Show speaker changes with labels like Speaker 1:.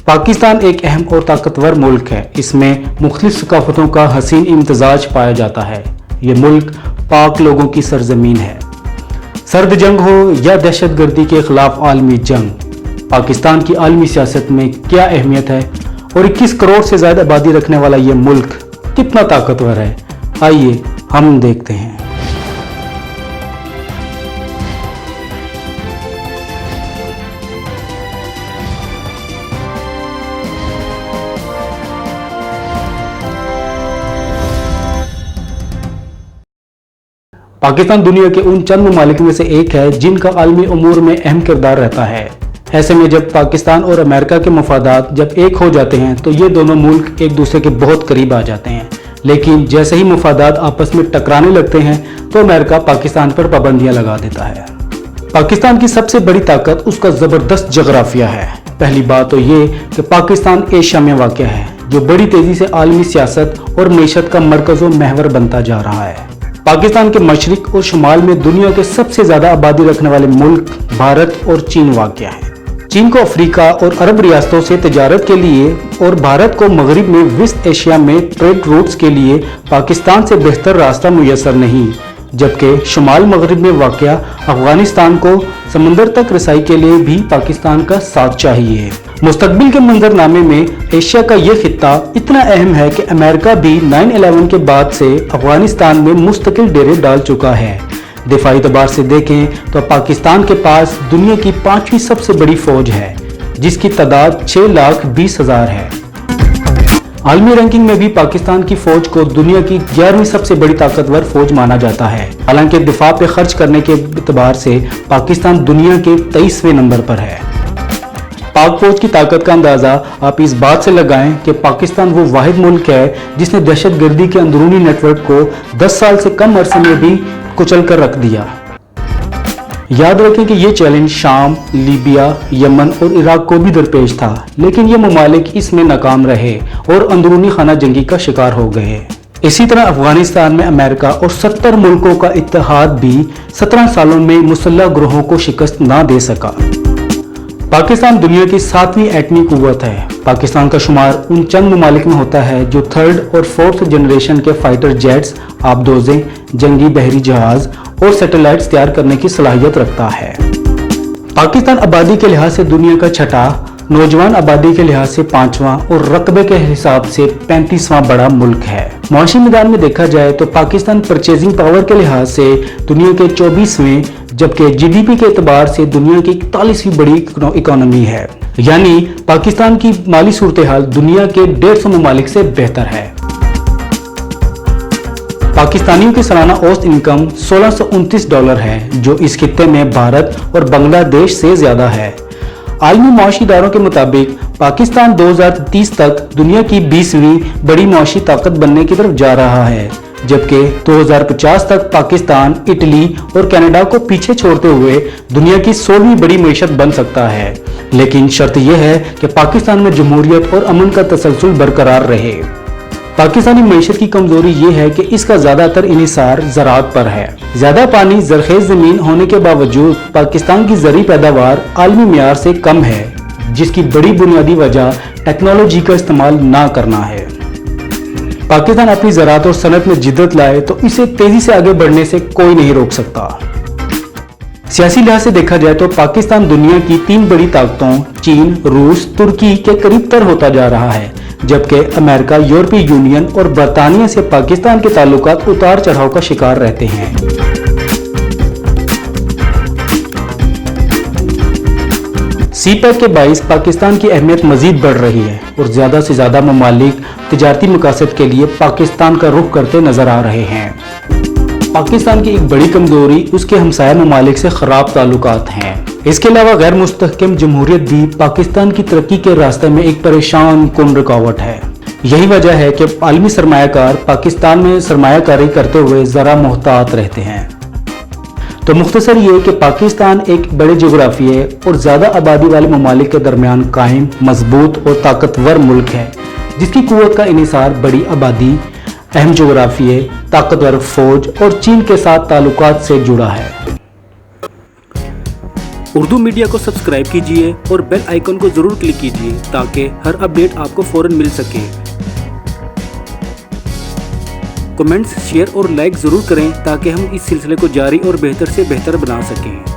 Speaker 1: पाकिस्तान एक अहम और ताकतवर मुल्क है। इसमें मुख्तलिफ सकाफतों का हसीन इम्तजाज पाया जाता है। ये मुल्क पाक लोगों की सरजमीन है। सर्द जंग हो या दहशतगर्दी के खिलाफ आलमी जंग, पाकिस्तान की आलमी सियासत में क्या अहमियत है और 21 करोड़ से ज़्यादा आबादी रखने वाला ये मुल्क कितना ताकतवर है, आइए हम देखते हैं। पाकिस्तान दुनिया के उन चंद ममालिक में से एक है जिनका आलमी उमूर में अहम किरदार रहता है। ऐसे में जब पाकिस्तान और अमेरिका के मफादात जब एक हो जाते हैं तो ये दोनों मुल्क एक दूसरे के बहुत करीब आ जाते हैं। लेकिन जैसे ही मफादात आपस में टकराने लगते हैं तो अमेरिका पाकिस्तान पर पाबंदियां लगा देता है। पाकिस्तान की सबसे बड़ी ताकत उसका ज़बरदस्त जगराफिया है। पहली बात तो ये कि पाकिस्तान एशिया में वाक़ है, जो बड़ी तेज़ी से आलमी सियासत और मईशत का मरकज़ व महवर बनता जा रहा है। पाकिस्तान के मशरिक और शुमाल में दुनिया के सबसे ज़्यादा आबादी रखने वाले मुल्क भारत और चीन वाक़या है। चीन को अफ्रीका और अरब रियासतों से तजारत के लिए और भारत को मगरिब में वेस्ट एशिया में ट्रेड रूट्स के लिए पाकिस्तान से बेहतर रास्ता मुयसर नहीं, जबकि शुमाल मगरिब में वाक़या अफगानिस्तान को समंदर तक रसाई के लिए भी पाकिस्तान का साथ चाहिए। मुस्तकबिल के मंजरनामे में एशिया का ये खित्ता इतना अहम है कि अमेरिका भी 9/11 के बाद से अफगानिस्तान में मुस्तकिल डेरे डाल चुका है। दिफाई एतबार से देखें तो पाकिस्तान के पास दुनिया की 5वीं सबसे बड़ी फौज है, जिसकी तादाद 6,20,000 है। आलमी रैंकिंग में भी पाकिस्तान की फौज को दुनिया की 11वीं सबसे बड़ी ताकतवर फौज माना जाता है। हालांकि दिफा पे खर्च करने के एतबार से पाकिस्तान दुनिया के 23वें नंबर पर है। पाक फौज की ताकत का अंदाज़ा आप इस बात से लगाएं कि पाकिस्तान वो वाहिद मुल्क है जिसने दहशतगर्दी के अंदरूनी नेटवर्क को 10 साल से कम अरसे में भी कुचल कर रख दिया। याद रखें कि ये चैलेंज शाम, लीबिया, यमन और इराक को भी दरपेश था, लेकिन ये ममालिक इसमें नाकाम रहे और अंदरूनी खाना जंगी का शिकार हो गए। इसी तरह अफगानिस्तान में अमेरिका और 70 मुल्कों का इत्तेहाद भी 17 सालों में मुसल्लह ग्रोहों को शिकस्त ना दे सका। पाकिस्तान दुनिया की 7वीं एटमी कुव्वत है। पाकिस्तान का शुमार उन चंद ममालिक में होता है जो 3rd और 4th जनरेशन के फाइटर जेट्स, आबदोजें, जंगी बहरी जहाज और सैटेलाइट्स तैयार करने की सलाहियत रखता है। पाकिस्तान आबादी के लिहाज से दुनिया का छठा, नौजवान आबादी के लिहाज से 5वां और रकबे के हिसाब से 35वां बड़ा मुल्क है। मुआशी मैदान में देखा जाए तो पाकिस्तान परचेजिंग पावर के लिहाज से दुनिया के 24वें, जबकि जीडीपी के एतबार से दुनिया की 41वीं बड़ी इकोनॉमी है। यानी पाकिस्तान की माली सूरत हाल दुनिया के 150 ममालिक से बेहतर है। पाकिस्तानियों की सालाना औसत इनकम $1629 है, जो इस खित्ते में भारत और बांग्लादेश से ज्यादा है। आलमी मुआशी इदारों के मुताबिक पाकिस्तान 2030 तक दुनिया की 20वीं बड़ी मुआशी ताकत बनने की तरफ जा रहा है, जबकि 2050 तक पाकिस्तान इटली और कनाडा को पीछे छोड़ते हुए दुनिया की 16वीं बड़ी मईशत बन सकता है। लेकिन शर्त यह है कि पाकिस्तान में जमहूरियत और अमन का तसलसल बरकरार रहे। पाकिस्तानी मईशत की कमजोरी ये है कि इसका ज्यादातर इन्हिसार ज़राअत पर है। ज्यादा पानी, जरखेज जमीन होने के बावजूद पाकिस्तान की ज़री पैदावार आलमी मियार से कम है, जिसकी बड़ी बुनियादी वजह टेक्नोलॉजी का इस्तेमाल ना करना है। पाकिस्तान अपनी ज़राअत और सनत में जिद्दत लाए तो इसे तेजी से आगे बढ़ने से कोई नहीं रोक सकता। सियासी लिहाज से देखा जाए तो पाकिस्तान दुनिया की 3 बड़ी ताकतों चीन, रूस, तुर्की के करीब तर होता जा रहा है, जबकि अमेरिका, यूरोपीय यूनियन और बरतानिया से पाकिस्तान के ताल्लुकात उतार चढ़ाव का शिकार रहते हैं। सीपैक के बाइस पाकिस्तान की अहमियत मजीद बढ़ रही है और ज्यादा से ज्यादा ममालिक तिजारती मकासद के लिए पाकिस्तान का रुख करते नजर आ रहे हैं। पाकिस्तान की एक बड़ी कमजोरी उसके हमसाया ममालिक से खराब ताल्लुकात हैं। इसके अलावा गैर मुस्तहकम जमहूरियत भी पाकिस्तान की तरक्की के रास्ते में एक परेशान कुन रुकावट है। यही वजह है कि आलमी सरमायाकार पाकिस्तान में सरमायाकारी करते हुए जरा मोहतात रहते हैं। तो मुख्तसर ये कि पाकिस्तान एक बड़े जोग्राफिये और ज़्यादा आबादी वाले ममालिक के दरमियान कायम, मजबूत और ताकतवर मुल्क है, जिसकी कुव्वत का इन्हिसार बड़ी आबादी, अहम जोग्राफिये, ताकतवर फौज और चीन के साथ ताल्लुकात से जुड़ा है। उर्दू मीडिया को सब्सक्राइब कीजिए और बेल आइकन को जरूर क्लिक कीजिए ताकि हर अपडेट आपको फौरन मिल सके। कमेंट्स, शेयर और लाइक ज़रूर करें ताकि हम इस सिलसिले को जारी और बेहतर से बेहतर बना सकें।